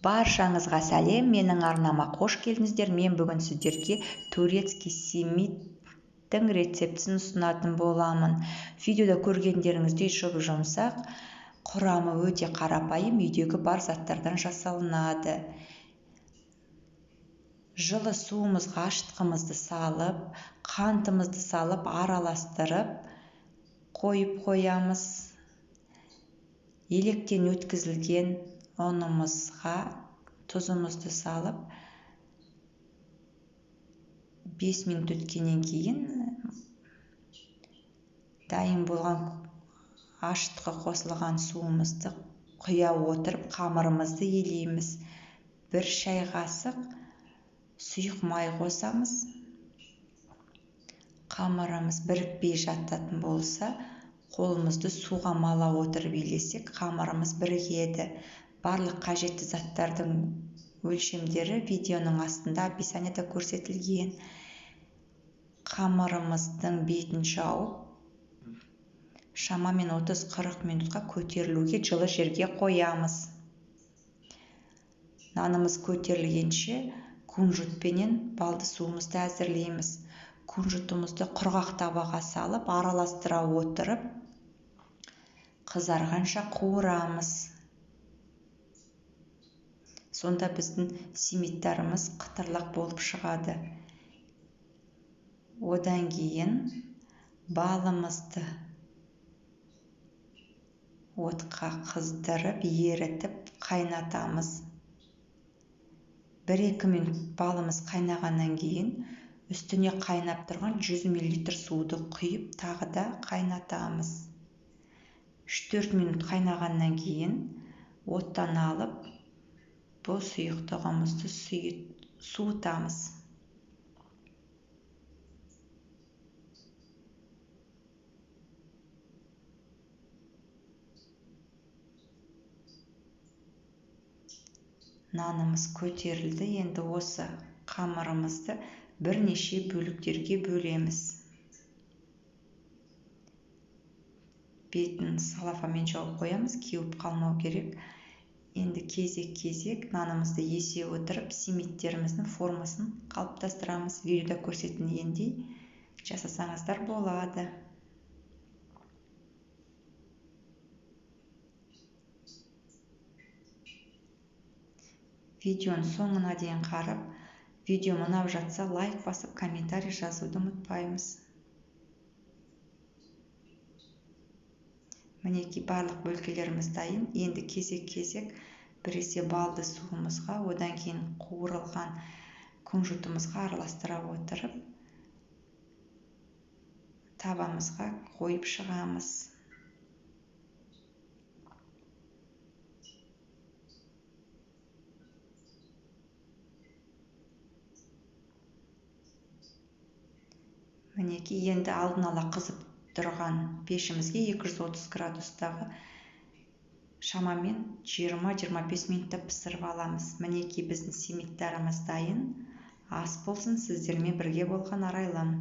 Баршаңызға сәлем, менің арнама қош келдіңіздер. Мен бүгін сіздерге турецкий симиттің рецептісін ұсынатын боламын. Видеода көргендеріңіздей жұп-жұмсақ, құрамы өте қарапайым, үйдегі бар заттардан жасалынады. Жылы суымызға ашытқымызды салып, қантымызды салып, араластырып қойып қоямыз. Електен өткізілген ұнымызға тұзымызды салып, 5 минут өткеннен кейін дайын болған ашытқы қосылған суымызды құя отырып, қамырымызды елейміз. 1 шай қасық сұйық май қосамыз. Қамырымыз бірікпей жататын болса, қолымызды суға мала отырып елесек, қамырымыз бірігеді. Барлық қажетті заттардың өлшемдері видеоның астында описаниеда көрсетілген. Қамырымыздың бетін жауып, шамамен 30-40 минутқа көтерілуге жылы жерге қоямыз. Нанымыз көтерілгенше кунжутпенен балды суымызды әзірлейміз. Кунжутымызды құрғақ табаға салып, араластыра отырып, қызарғанша қуырамыз. Сонда біздің симиттарымыз қытырлақ болып шығады. Одан кейін балымызды отқа қыздырып, ерітіп, қайнатамыз. 1-2 минут балымыз қайнағаннан кейін үстіне қайнап тұрған 100 мл суды құйып, тағы да қайнатамыз. 3-4 минут қайнағаннан кейін оттан алып, бұл сұйықтығымызды суытамыз. Нанымыз көтерілді. Енді осы қамырымызды бірнеше бөліктерге бөлеміз. Бетін салафанмен жауып қоямыз, кеуіп қалмау керек. Енді кезек-кезек нанымызды есе отырып, симиттеріміздің формасын қалыптастырамыз. Видеода көрсетілгендей жасасаңыздар болады. Видеоны соңына дейін қарап, видео ұнап жатса лайк басып, комментарий жазуды ұмытпаймыз. Мінекей барлық бөлкелеріміз дайын. Енді кезек-кезек біресе балды суымызға, одан кейін қуырылған кунжутымызға араластыра отырып, табамызға қойып шығамыз. Мінекей енді алдын ала қызып тұрған пешімізге 230 градустағы шамамен 20-25 минутта пісіріп аламыз. Мінекей біздің симиттарымыз дайын. Ас болсын, сіздермен бірге болған Арайлым.